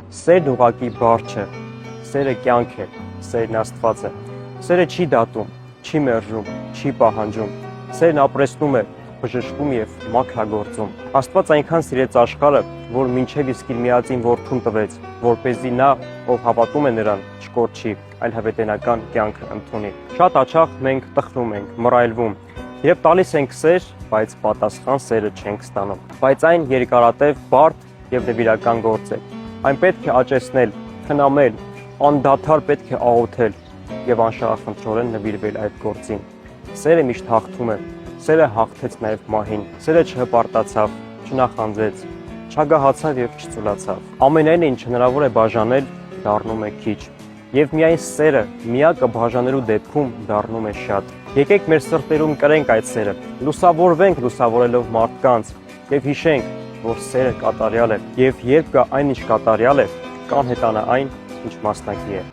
Սերն ուղղակի բառ չէ, սերը կյանք է, սերն Աստված է, սերը չի դատում, չի մերժում, չի պահանջում, սերն ապրեցնում է, բժշկում և մաքրագործում։ Աստված այնքան սիրեց աշխարհը, որ մինչև իսկ իր միածին որդուն տվեց, որպեսզի նա, ով հավատում է նրան, չկորչի, այլ հավիտենական կյանք ընդունի։ Շատ հաճախ մենք տխրում ենք, մռայլվում և տալիս ենք սեր, բայց պատասխան սերը չենք ստանում։ Բայց այն երկարատև, բարդ և նվիրական գործ է։ Այն պետք է աճեցնել, խնամել, անդադար պետք է աղոթել և անշահախնդրորեն նվիրվել այդ գործին։ Սերը միշտ հաղթում է, սերը հաղթեց նաև մահին, սերը չհպարտացավ, չնախանձեց, չագահացավ և չծուլացավ։ Ամենայն ինչ հնարավոր է բաժանել, դառնում է քիչ, և միայն սերը միակը բաժանելու դեպքում դառնում է շատ։ Եկեք մեր սրտերում կրենք այդ սերը, լուսավորվենք լուսավորելով մարդկանց և հիշենք, որ սերը կատարյալ է, և երբ գա այն, ինչ կատարյալ է, կանհետանա այն, ինչ մասնակի է։